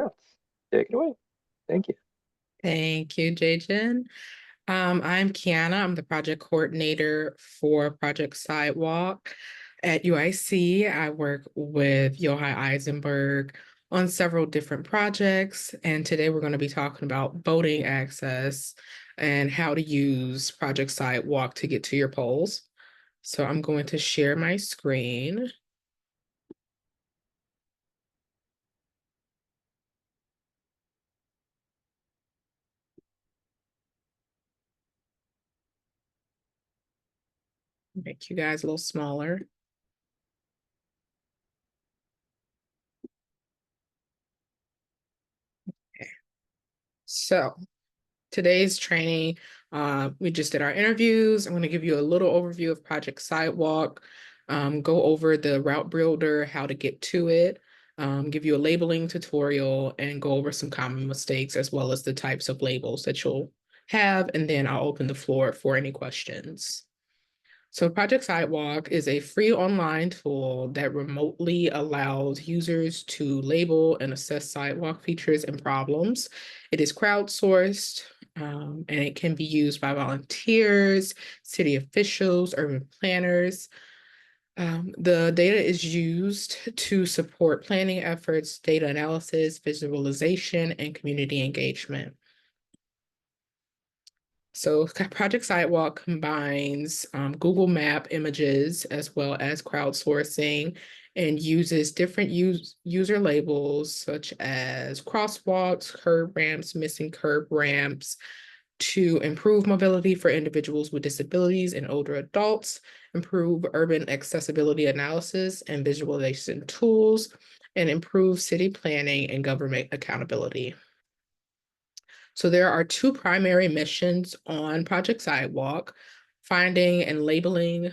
Yes. Take it away. Thank you. Thank you, Jason. I'm Kiana. I'm the project coordinator for Project Sidewalk at UIC. I work with Yohai Eisenberg on several different projects, and today we're going to be talking about voting access and how to use Project Sidewalk to get to your polls. So I'm going to share my screen. Make you guys a little smaller. Okay. So today's training, we just did our interviews. I'm going to give you a little overview of Project Sidewalk, go over the route builder, how to get to it, give you a labeling tutorial, and go over some common mistakes as well as the types of labels that you'll have. And then I'll open the floor for any questions. So Project Sidewalk is a free online tool that remotely allows users to label and assess sidewalk features and problems. It is crowdsourced, and it can be used by volunteers, city officials, urban planners. The data is used to support planning efforts, data analysis, visualization, and community engagement. So Project Sidewalk combines Google Map images as well as crowdsourcing and uses different user labels such as crosswalks, curb ramps, missing curb ramps to improve mobility for individuals with disabilities and older adults, improve urban accessibility analysis and visualization tools, and improve city planning and government accountability. So there are two primary missions on Project Sidewalk, finding and labeling,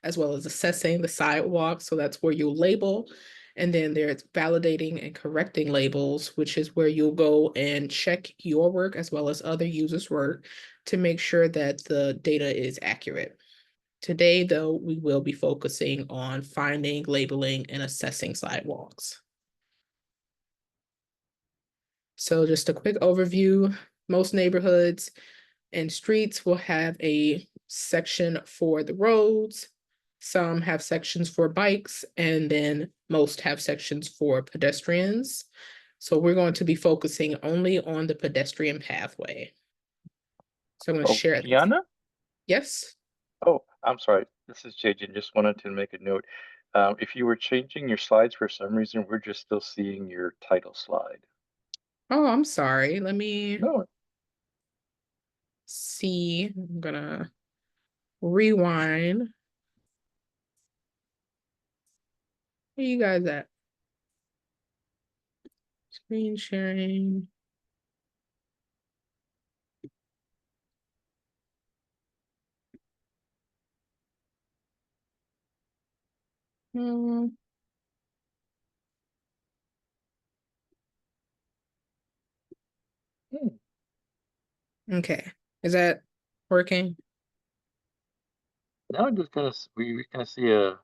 as well as assessing the sidewalk. So that's where you'll label. And then there's validating and correcting labels, which is where you'll go and check your work as well as other users' work to make sure that the data is accurate. Today, though, we will be focusing on finding, labeling, and assessing sidewalks. So just a quick overview, most neighborhoods and streets will have a section for the roads. Some have sections for bikes, and then most have sections for pedestrians. So we're going to be focusing only on the pedestrian pathway. So I'm going to Oh, share this. Kiana? Yes. Oh, I'm sorry. This is JJ. Just wanted to make a note. If you were changing your slides for some reason, we're just still seeing your title slide. Oh, I'm sorry. Let me No. see. I'm gonna rewind. Where you guys at? Screen sharing. Hmm. Hmm. Okay. Is that working? Now I'm just gonna we gonna see a. Oh,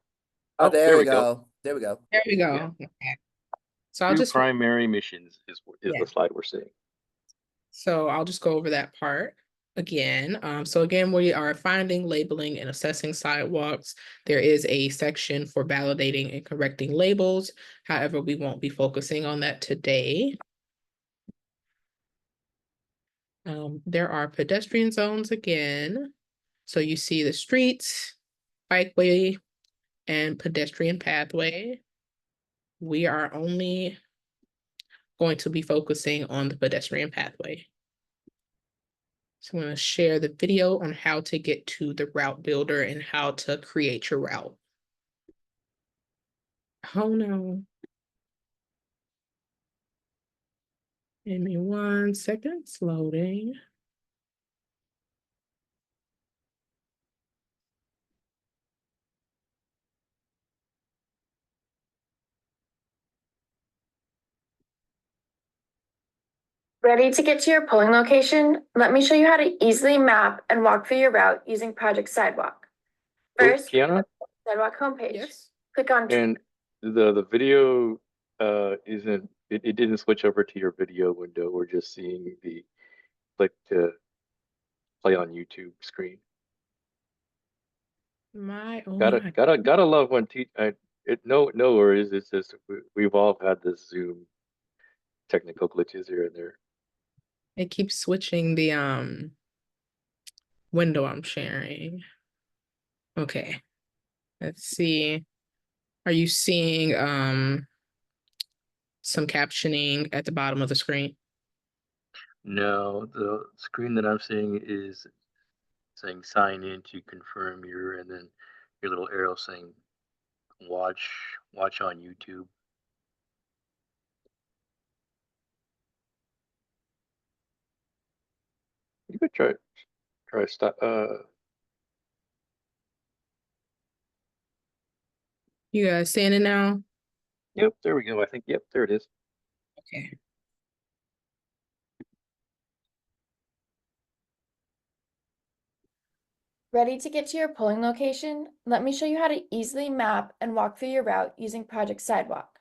Oh, there there we we go. go. There we go. There we Yeah. go. Okay. So I'll Two just primary missions is yeah. the slide we're seeing. So I'll just go over that part again. So again, we are finding, labeling, and assessing sidewalks. There is a section for validating and correcting labels. However, we won't be focusing on that today. There are pedestrian zones again. So you see the streets, bikeway, and pedestrian pathway. We are only going to be focusing on the pedestrian pathway. So I'm going to share the video on how to get to the route builder and how to create your route. Oh no. Give me 1 second, it's loading. Ready to get to your polling location? Let me show you how to easily map and walk through your route using Project Sidewalk. First, Kiana, Sidewalk homepage. Yes. Click on and the video isn't it didn't switch over to your video window. We're just seeing the click to play on YouTube screen. My, oh Gotta my. gotta gotta love when no worries. It's just we've all had this Zoom technical glitches here and there. It keeps switching the window I'm sharing. Okay. Let's see. Are you seeing some captioning at the bottom of the screen? No, the screen that I'm seeing is saying sign in to confirm and then your little arrow saying watch on YouTube. You could try stop. You guys seeing it now? Yep, there we go. I think yep, there it is. Okay. Ready to get to your polling location? Let me show you how to easily map and walk through your route using Project Sidewalk.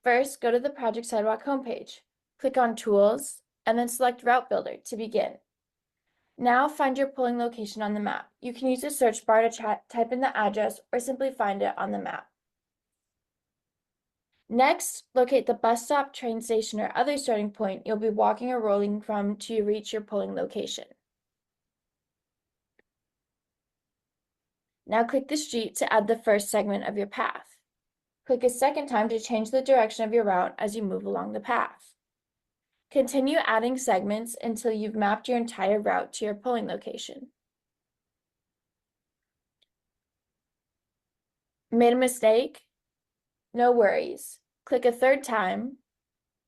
First, go to the Project Sidewalk homepage. Click on Tools, and then select Route Builder to begin. Now find your polling location on the map. You can use the search bar to type in the address or simply find it on the map. Next, locate the bus stop, train station, or other starting point you'll be walking or rolling from to reach your polling location. Now click the street to add the first segment of your path. Click a second time to change the direction of your route as you move along the path. Continue adding segments until you've mapped your entire route to your polling location. Made a mistake? No worries. Click a third time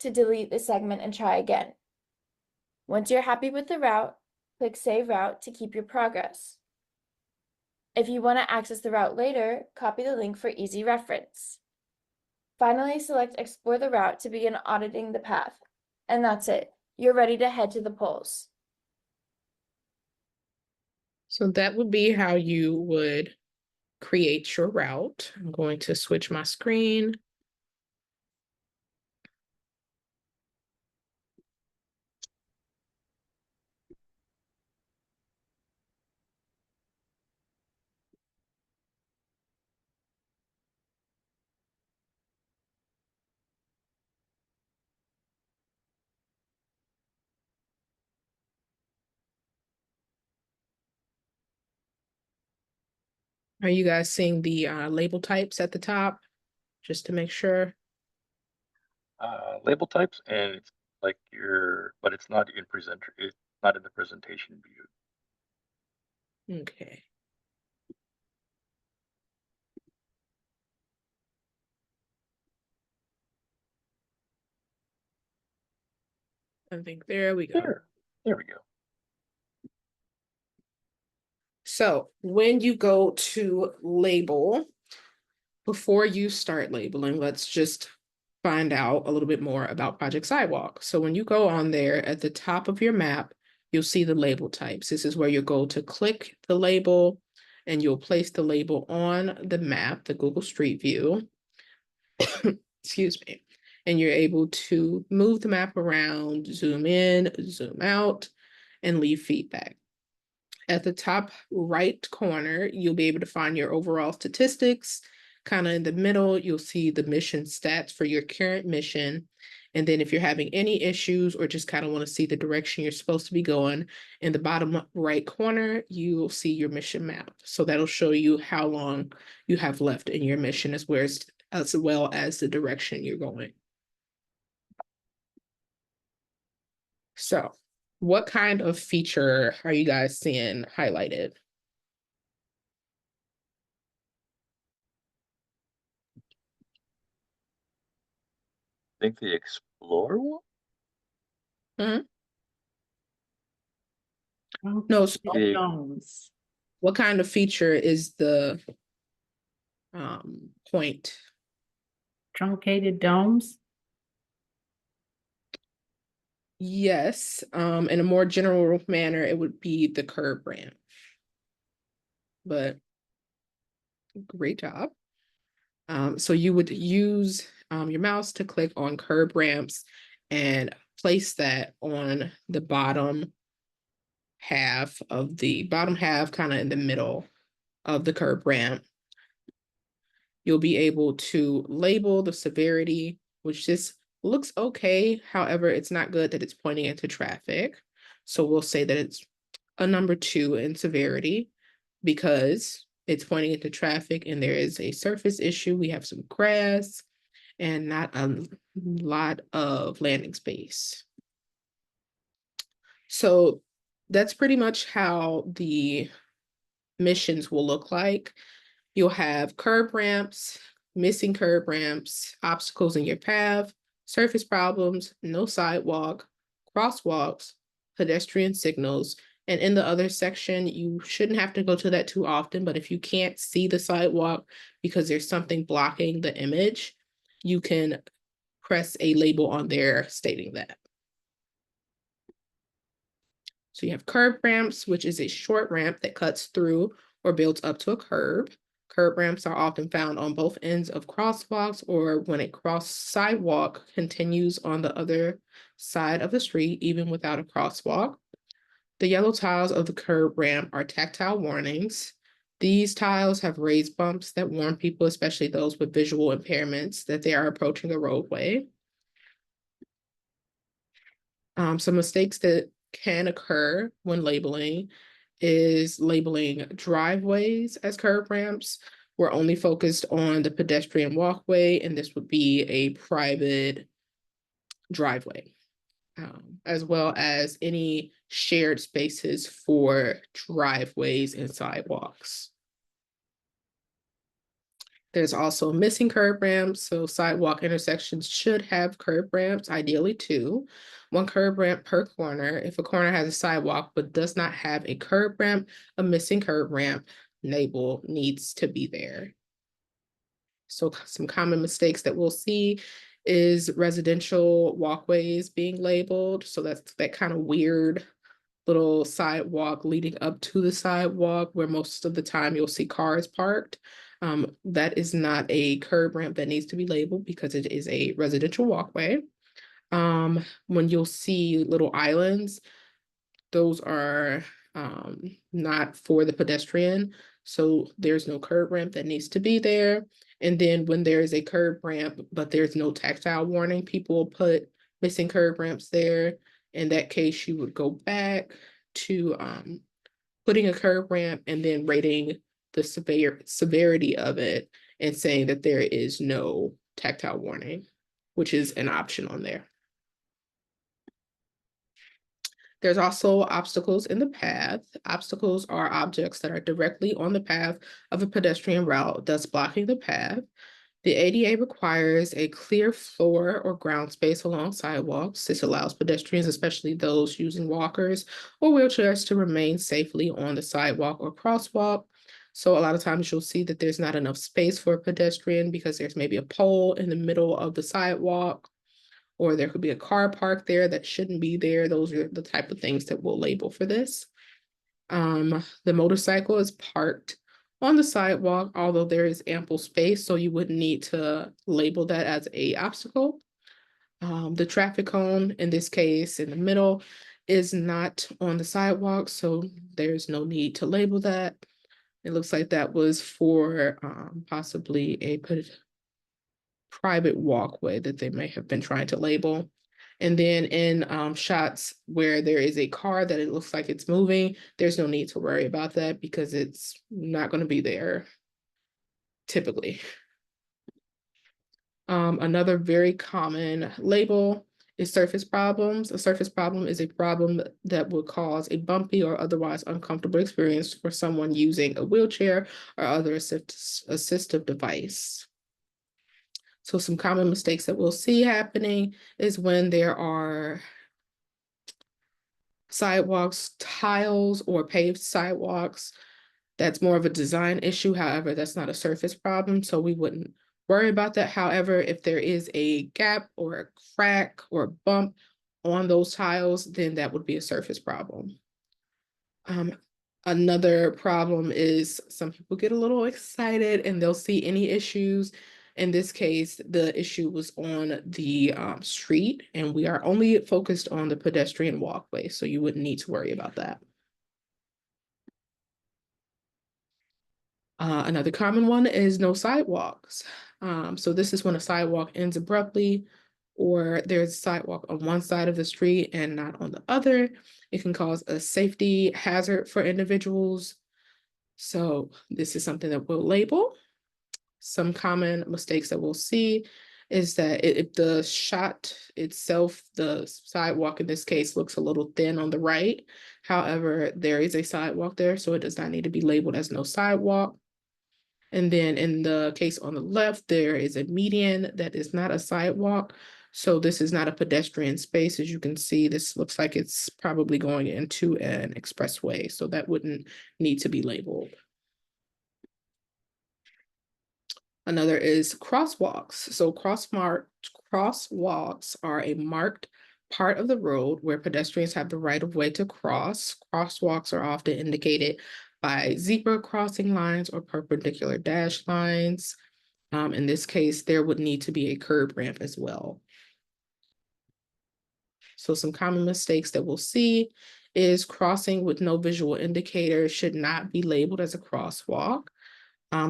to delete the segment and try again. Once you're happy with the route, click Save Route to keep your progress. If you want to access the route later, copy the link for easy reference. Finally, select Explore the route to begin auditing the path. And that's it. You're ready to head to the polls. So that would be how you would create your route. I'm going to switch my screen. Are you guys seeing the label types at the top? Just to make sure. Label types and it's like but it's not it's not in the presentation view. Okay. I think there we go. There we go. So when you go to label, before you start labeling, let's just find out a little bit more about Project Sidewalk. So when you go on there at the top of your map, you'll see the label types. This is where you go to click the label and you'll place the label on the map, the Google Street View. Excuse me. And you're able to move the map around, zoom in, zoom out, and leave feedback. At the top right corner, you'll be able to find your overall statistics. Kind of in the middle, you'll see the mission stats for your current mission. And then if you're having any issues or just kind of want to see the direction you're supposed to be going, in the bottom right corner, you'll see your mission map. So that'll show you how long you have left in your mission as well as the direction you're going. So what kind of feature are you guys seeing highlighted? I think the Explorer one? No, Domes. what kind of feature is the point? Truncated domes. Yes, in a more general manner, it would be the curb ramp. But great job. So you would use your mouse to click on curb ramps and place that on the bottom half, kind of in the middle of the curb ramp. You'll be able to label the severity, which this looks okay. However, it's not good that it's pointing into traffic. So we'll say that it's a number 2 in severity because it's pointing into traffic and there is a surface issue. We have some grass and not a lot of landing space. So that's pretty much how the missions will look like. You'll have curb ramps, missing curb ramps, obstacles in your path, surface problems, no sidewalk, crosswalks, pedestrian signals. And in the other section, you shouldn't have to go to that too often, but if you can't see the sidewalk because there's something blocking the image, you can press a label on there stating that. So you have curb ramps, which is a short ramp that cuts through or builds up to a curb. Curb ramps are often found on both ends of crosswalks or when a cross sidewalk continues on the other side of the street, even without a crosswalk. The yellow tiles of the curb ramp are tactile warnings. These tiles have raised bumps that warn people, especially those with visual impairments, that they are approaching a roadway. Some mistakes that can occur when labeling is labeling driveways as curb ramps. We're only focused on the pedestrian walkway, and this would be a private driveway, as well as any shared spaces for driveways and sidewalks. There's also missing curb ramps, so sidewalk intersections should have curb ramps, ideally 2. 1 curb ramp per corner. If a corner has a sidewalk but does not have a curb ramp, a missing curb ramp label needs to be there. So some common mistakes that we'll see is residential walkways being labeled. So that's that kind of weird little sidewalk leading up to the sidewalk where most of the time you'll see cars parked. That is not a curb ramp that needs to be labeled because it is a residential walkway. When you'll see little islands, those are not for the pedestrian. So there's no curb ramp that needs to be there. And then when there's a curb ramp, but there's no tactile warning, people will put missing curb ramps there. In that case, you would go back to putting a curb ramp and then rating the severity of it and saying that there is no tactile warning, which is an option on there. There's also obstacles in the path. Obstacles are objects that are directly on the path of a pedestrian route, thus blocking the path. The ADA requires a clear floor or ground space along sidewalks. This allows pedestrians, especially those using walkers or wheelchairs, to remain safely on the sidewalk or crosswalk. So a lot of times you'll see that there's not enough space for a pedestrian because there's maybe a pole in the middle of the sidewalk, or there could be a car parked there that shouldn't be there. Those are the type of things that we'll label for this. The motorcycle is parked on the sidewalk, although there is ample space, so you wouldn't need to label that as an obstacle. The traffic cone, in this case, in the middle, is not on the sidewalk, so there's no need to label that. It looks like that was for possibly a private walkway that they may have been trying to label. And then in shots where there is a car that it looks like it's moving, there's no need to worry about that because it's not going to be there typically. Another very common label is surface problems. A surface problem is a problem that would cause a bumpy or otherwise uncomfortable experience for someone using a wheelchair or other assistive device. So some common mistakes that we'll see happening is when there are sidewalks, tiles, or paved sidewalks. That's more of a design issue. However, that's not a surface problem, so we wouldn't worry about that. However, if there is a gap or a crack or a bump on those tiles, then that would be a surface problem. Another problem is some people get a little excited and they'll see any issues In this case, the issue was on the street, and we are only focused on the pedestrian walkway, so you wouldn't need to worry about that. Another common one is no sidewalks. So this is when a sidewalk ends abruptly, or there's a sidewalk on one side of the street and not on the other. It can cause a safety hazard for individuals. So this is something that we'll label. Some common mistakes that we'll see is that if the shot itself, the sidewalk in this case, looks a little thin on the right. However, there is a sidewalk there, so it does not need to be labeled as no sidewalk. And then in the case on the left, there is a median that is not a sidewalk. So this is not a pedestrian space. As you can see, this looks like it's probably going into an expressway. So that wouldn't need to be labeled. Another is crosswalks. So crosswalks are a marked part of the road where pedestrians have the right of way to cross. Crosswalks are often indicated by zebra crossing lines or perpendicular dash lines. In this case, there would need to be a curb ramp as well. So some common mistakes that we'll see is crossing with no visual indicator should not be labeled as a crosswalk.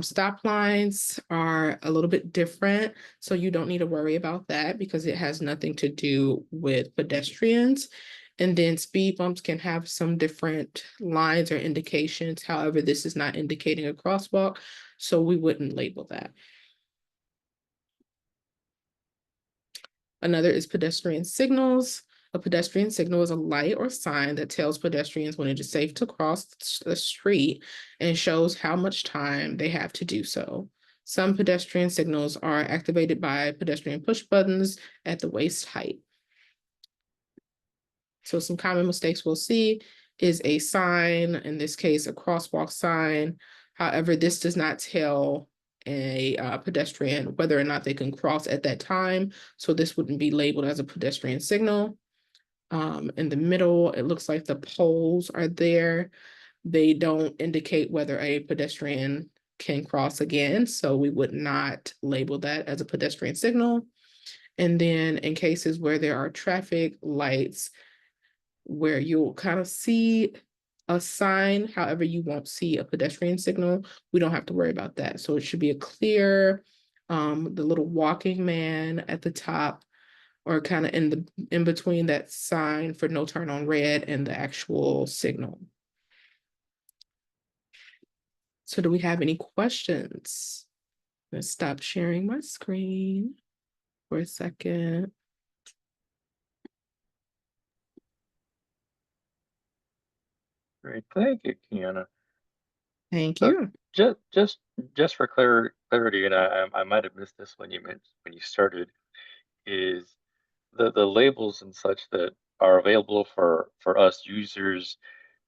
Stop lines are a little bit different, so you don't need to worry about that because it has nothing to do with pedestrians. And then speed bumps can have some different lines or indications. However, this is not indicating a crosswalk, so we wouldn't label that. Another is pedestrian signals. A pedestrian signal is a light or sign that tells pedestrians when it is safe to cross the street and shows how much time they have to do so. Some pedestrian signals are activated by pedestrian push buttons at the waist height. So some common mistakes we'll see is a sign, in this case, a crosswalk sign. However, this does not tell a pedestrian whether or not they can cross at that time. So this wouldn't be labeled as a pedestrian signal. In the middle, it looks like the poles are there. They don't indicate whether a pedestrian can cross again, so we would not label that as a pedestrian signal. And then in cases where there are traffic lights, where you'll kind of see a sign, however, you won't see a pedestrian signal, we don't have to worry about that. So it should be a clear, the little walking man at the top, or kind of in between that sign for no turn on red and the actual signal. So do we have any questions? Let's stop sharing my screen for a second. Great, thank you, Kiana. Thank So you. just for clarity, and I might have missed this when you started, is the labels and such that are available for us users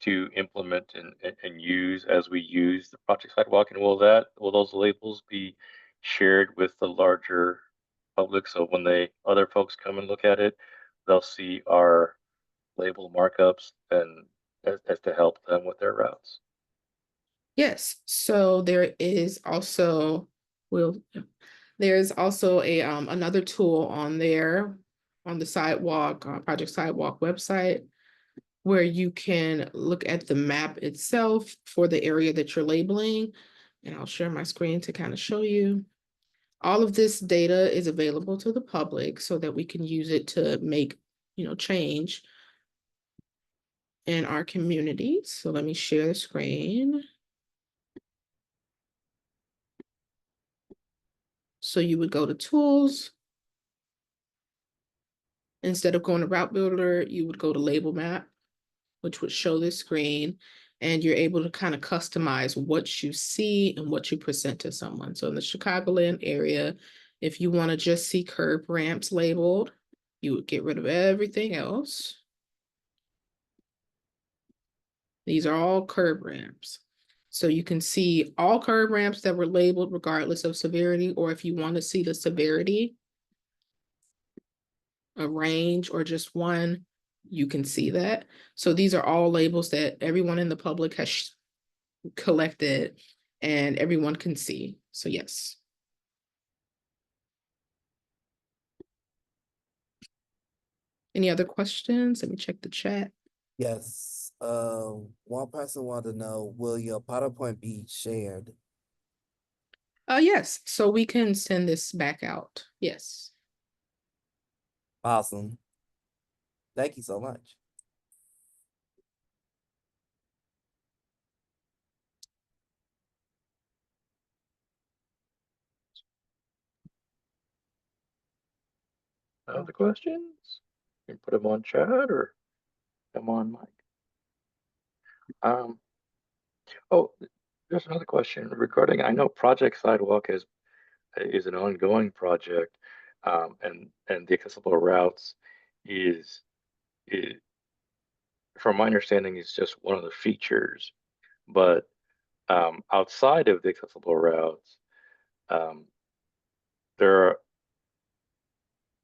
to implement and use as we use the Project Sidewalk, and will those labels be shared with the larger public, so when other folks come and look at it, they'll see our label markups and as to help them with their routes? Yes, so there is also, there's also a another tool on there on the Sidewalk, Project Sidewalk website, where you can look at the map itself for the area that you're labeling. And I'll share my screen to kind of show you. All of this data is available to the public so that we can use it to make, change in our community. So let me share the screen. So you would go to tools. Instead of going to route builder, you would go to label map, which would show this screen, and you're able to kind of customize what you see and what you present to someone. So in the Chicagoland area, if you want to just see curb ramps labeled, you would get rid of everything else. These are all curb ramps. So you can see all curb ramps that were labeled regardless of severity, or if you want to see the severity, a range, or just one, you can see that. So these are all labels that everyone in the public has collected and everyone can see. So yes. Any other questions? Let me check the chat. Yes, one person wanted to know, will your PowerPoint be shared? Yes, so we can send this back out. Yes. Awesome. Thank you so much. Other questions? You can put them on chat or come on mic. Um, oh, there's another question regarding, I know Project Sidewalk is an ongoing project, and the accessible routes is, is, from my understanding, is just one of the features. But outside of the accessible routes, um, there are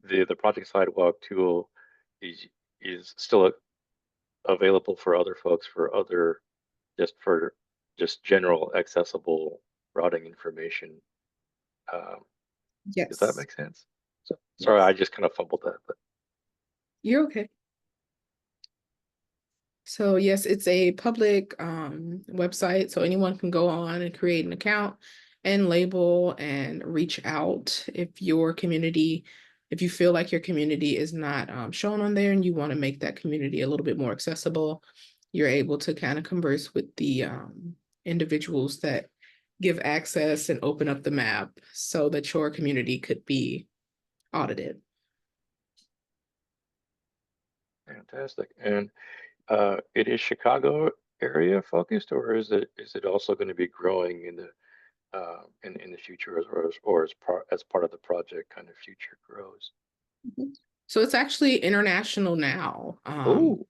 the Project Sidewalk tool is still available for other folks for other just general accessible routing information. Does that Yes. make sense? So, sorry, Yes. I just kind of fumbled that, but You're okay. So yes, it's a public website, so anyone can go on and create an account and label and reach out if your community, if you feel like your community is not shown on there and you want to make that community a little bit more accessible, you're able to kind of converse with the individuals that give access and open up the map so that your community could be audited. fantastic. And it is Chicago area focused, or is it also going to be growing in the in the future, as part of the project kind of future grows? So it's actually international now. Oh,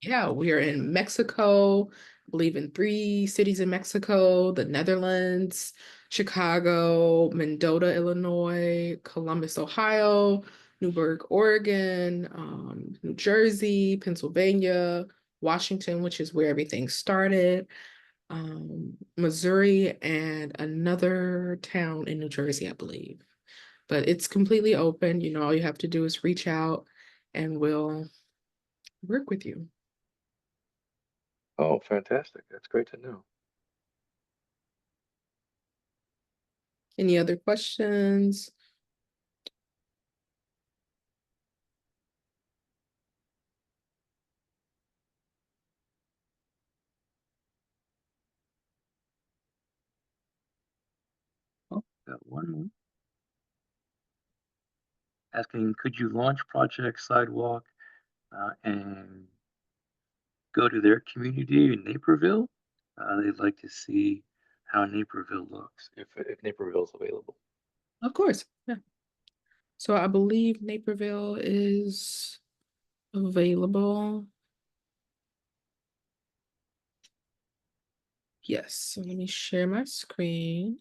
Yeah, we are in Mexico, I believe in 3 cities in Mexico, the Netherlands, Chicago, Mendota, Illinois, Columbus, Ohio, Newburgh, Oregon, New Jersey, Pennsylvania, Washington, which is where everything started, Missouri, and another town in New Jersey, I believe. But it's completely open. You know, all you have to do is reach out and we'll work with you. oh, fantastic. That's great to know. Any other questions? Oh, got one more. Asking, could you launch Project Sidewalk and go to their community in Naperville? They'd like to see how Naperville looks if Naperville's available. Of course, yeah. So I believe Naperville is available. Yes, so let me share my screen.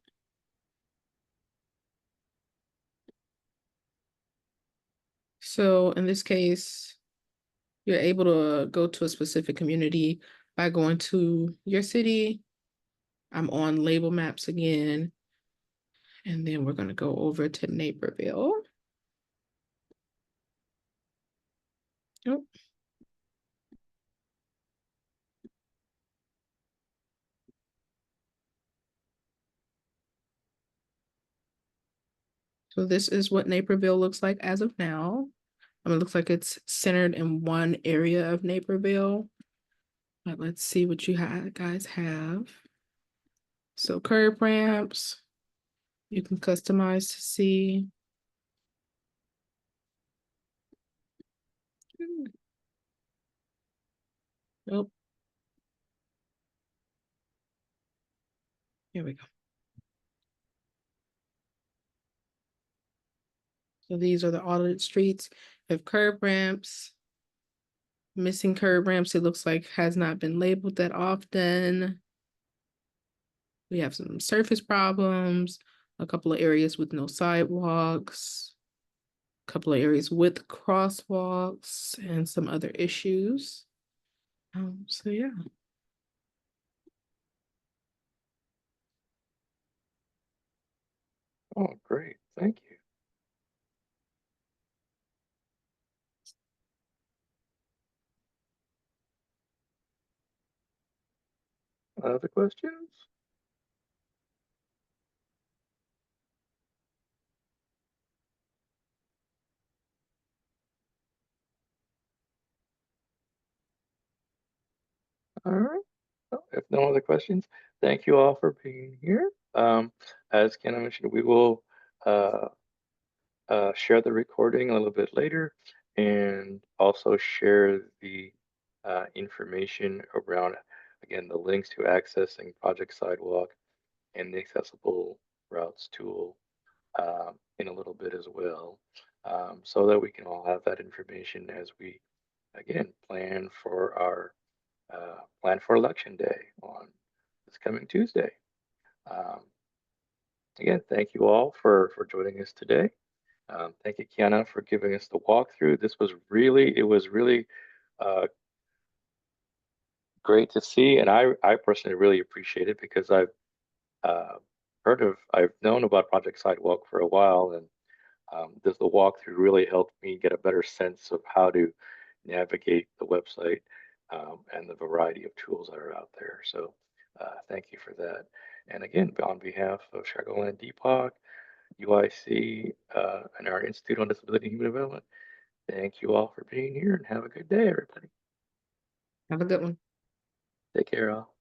So in this case, you're able to go to a specific community by going to your city. I'm on label maps again. And then we're going to go over to Naperville. Oh. So this is what Naperville looks like as of now. It looks like it's centered in one area of Naperville. But let's see what you guys have. So curb ramps, you can customize to see. Nope. Here we go. So these are the audited streets. We have curb ramps. Missing curb ramps, it looks like has not been labeled that often. We have some surface problems, a couple of areas with no sidewalks, a couple of areas with crosswalks, and some other issues. So yeah. Oh, great. Thank you. Other questions? All right. Well, if no other questions, thank you all for being here. As Kenna mentioned, we will uh, share the recording a little bit later and also share the information around, again, the links to accessing Project Sidewalk and the accessible routes tool in a little bit as well, so that we can all have that information as we, again, plan for election day on this coming Tuesday. Um, Again, thank you all for joining us today. Thank you, Kiana, for giving us the walkthrough. It was really uh, great to see, and I personally really appreciate it because uh, I've known about Project Sidewalk for a while, and the walkthrough really helped me get a better sense of how to navigate the website and the variety of tools that are out there. So thank you for that. And again, on behalf of Chicagoland Depot, UIC, and our Institute on Disability and Human Development, thank you all for being here and have a good day, everybody. Have a good one. Take care, all.